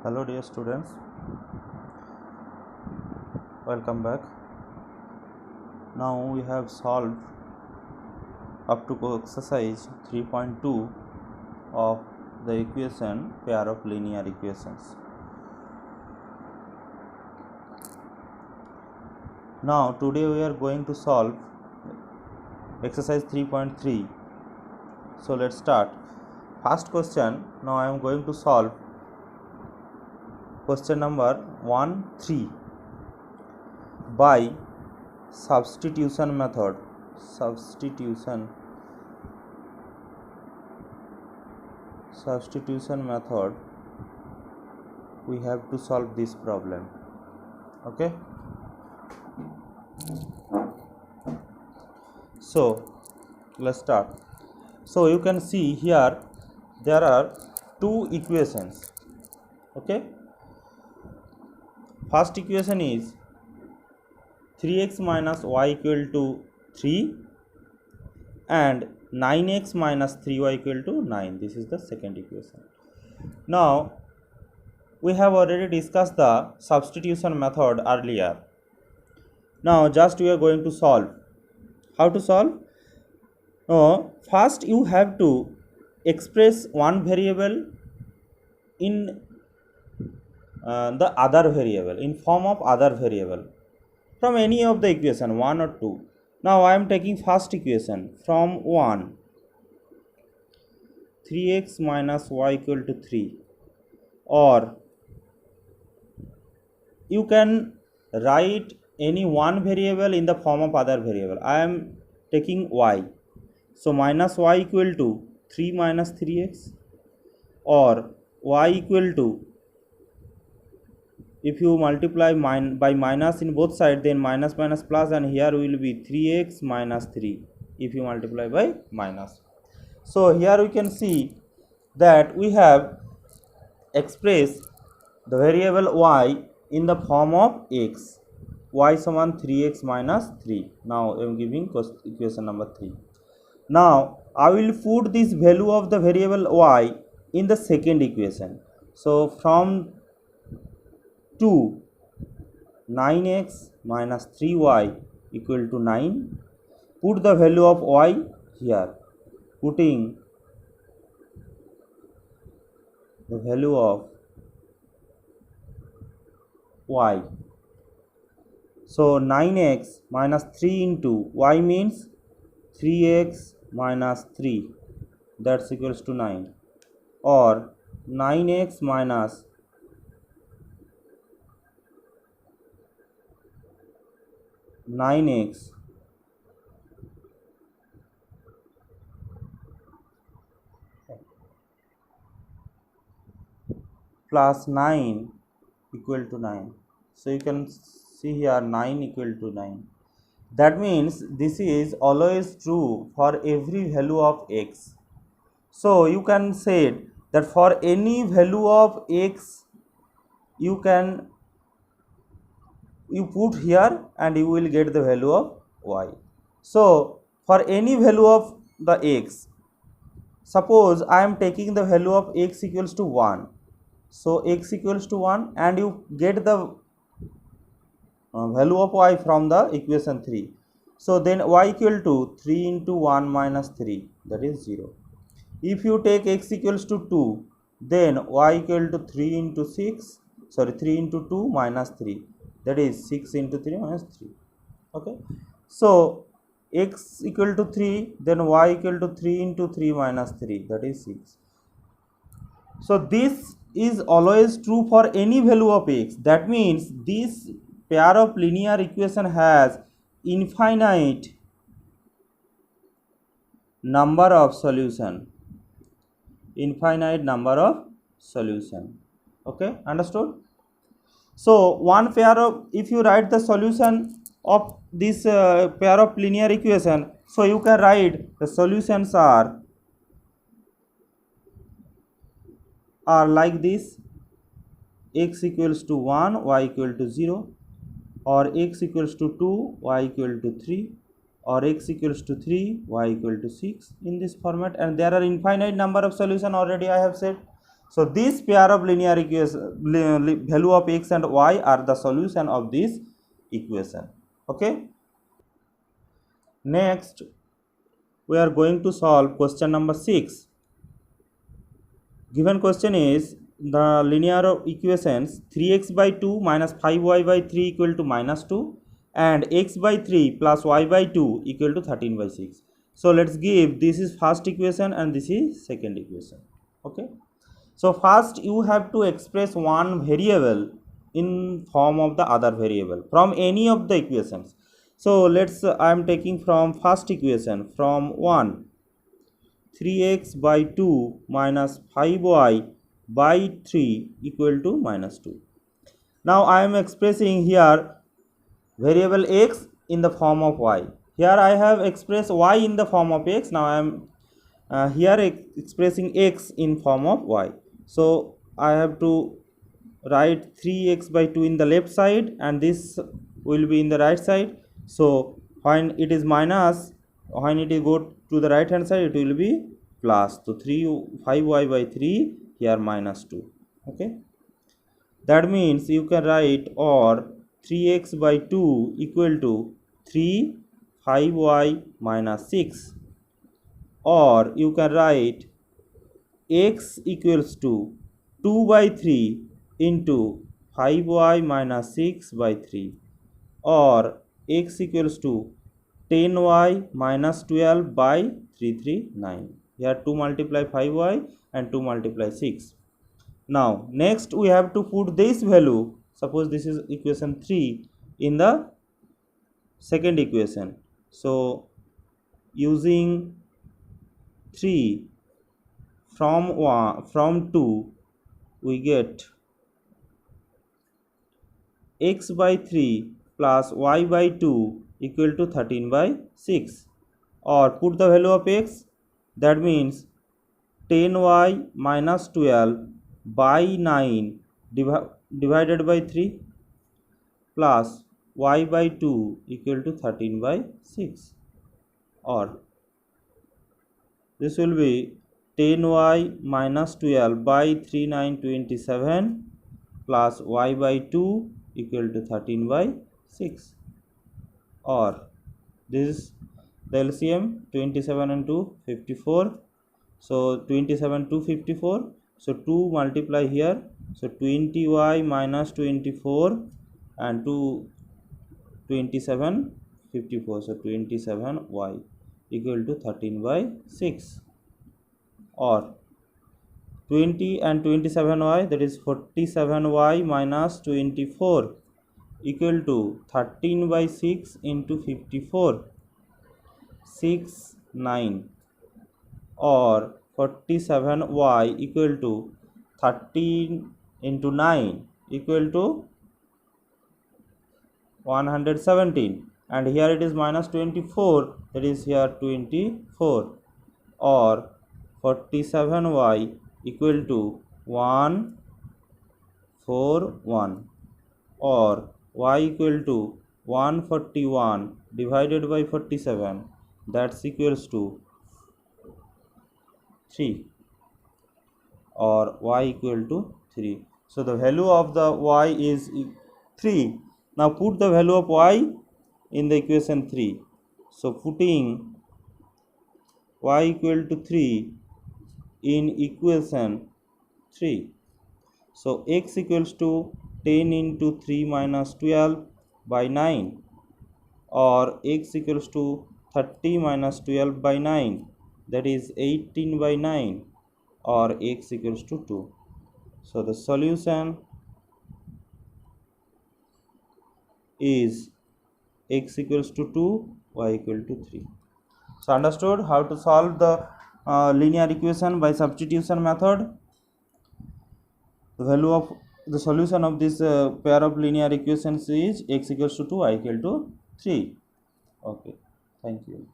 Hello dear students, welcome back. Now we have solved up to exercise 3.2 of the equation pair of linear equations. Now today we are going to solve exercise 3.3. So let's start. First question, now I am going to solve question number 1-3 by substitution method. Substitution method, we have to solve this problem. Okay, so let's start. So you can see here there are two equations. Okay, first equation is 3x minus y equal to 3 and 9x minus 3y equal to 9. This is the second equation. Now we have already discussed the substitution method earlier. Now just we are going to solve. How to solve? First you have to express one variable in the other variable, in form of other variable from any of the equation 1 or 2. Now I am taking first equation from 1, 3x minus y equal to 3, or you can write any one variable in the form of other variable. I am taking y, so minus y equal to 3 minus 3x, or y equal to, if you multiply by minus in both sides, then minus minus plus, and here will be 3x minus 3 if you multiply by minus. So here we can see that we have expressed the variable y in the form of x, y suman 3x minus 3. Now I am giving equation number 3. Now I will put this value of the variable y in the second equation. So from 2, 9x minus 3y equal to 9, put the value of y here, putting the value of y. So 9x minus 3 into y means 3x minus 3, that's equals to 9, or 9x minus 9x plus 9 equal to 9. So you can see here 9 equal to 9. That means this is always true for every value of x. So you can say that for any value of x you put here and you will get the value of y. So for any value of the x, suppose I am taking the value of x equals to 1. So x equals to 1 and you get the value of y from the equation 3. So then y equal to 3 into 1 minus 3, that is 0. If you take x equals to 2, then y equal to 3 into 2 minus 3, that is 6 into 3 minus 3. Okay, so x equal to 3, then y equal to 3 into 3 minus 3, that is 6. So this is always true for any value of x. That means this pair of linear equation has infinite number of solution. Okay, understood? So one pair of, if you write the solution of this pair of linear equation, so you can write the solutions are like this: x equals to 1, y equal to 0, or x equals to 2, y equal to 3, or x equals to 3, y equal to 6, in this format. And there are infinite number of solution, already I have said. So this pair of linear equation value of x and y are the solution of this equation. Okay. Next we are going to solve question number 6. Given question is the linear equations 3x by 2 minus 5y by 3 equal to minus 2 and x by 3 plus y by 2 equal to 13 by 6. So let's give, this is first equation and this is second equation. Okay. So first you have to express one variable in form of the other variable from any of the equations. So I am taking from first equation from 1, 3x by 2 minus 5y by 3 equal to minus 2. Now I am expressing here variable x in the form of y. Here I have expressed y in the form of x. Now I am here expressing x in form of y. So I have to write 3x by 2 in the left side and this will be in the right side. So when it is minus, when it is go to the right hand side, it will be plus. So 5y by 3 here minus 2. Okay. That means you can write or 3x by 2 equal to 3 5y minus 6, or you can write x equals to 2 by 3 into 5y minus 6 by 3, or x equals to 10y minus 12 by 339. Here 2 multiply 5y and 2 multiply 6. Now next we have to put this value, suppose this is equation 3, in the second equation. So using 3 from 2 we get x by 3 plus y by 2 equal to 13 by 6, or put the value of x, that means 10y minus 12 by 9 divided by 3 plus y by 2 equal to 13 by 6, or this will be 10y minus 12 by 3 9 27 plus y by 2 equal to 13 by 6, or this is the LCM 27 and 2 54. So 27 to 54, so 2 multiply here, so 20y minus 24 and 2 27 54, so 27y equal to 13 by 6, or 20 and 27y, that is 47y minus 24 equal to 13 by 6 into 54, 6 9, or 47y equal to 13 into 9 equal to 117, and here it is minus 24, that is here 24, or 47y equal to 141, or y equal to 141 divided by 47, that's equals to 3, or y equal to 3. So the value of the y is 3. Now put the value of y in the equation 3. So putting y equal to 3 in equation 3. So x equals to 10 into 3 minus 12 by 9, or x equals to 30 minus 12 by 9, that is 18 by 9, or x equals to 2. So the solution is x equals to 2, y equal to 3. So understood how to solve the linear equation by substitution method. The value of the solution of this pair of linear equations is x equals to 2, y equal to 3. Okay, thank you.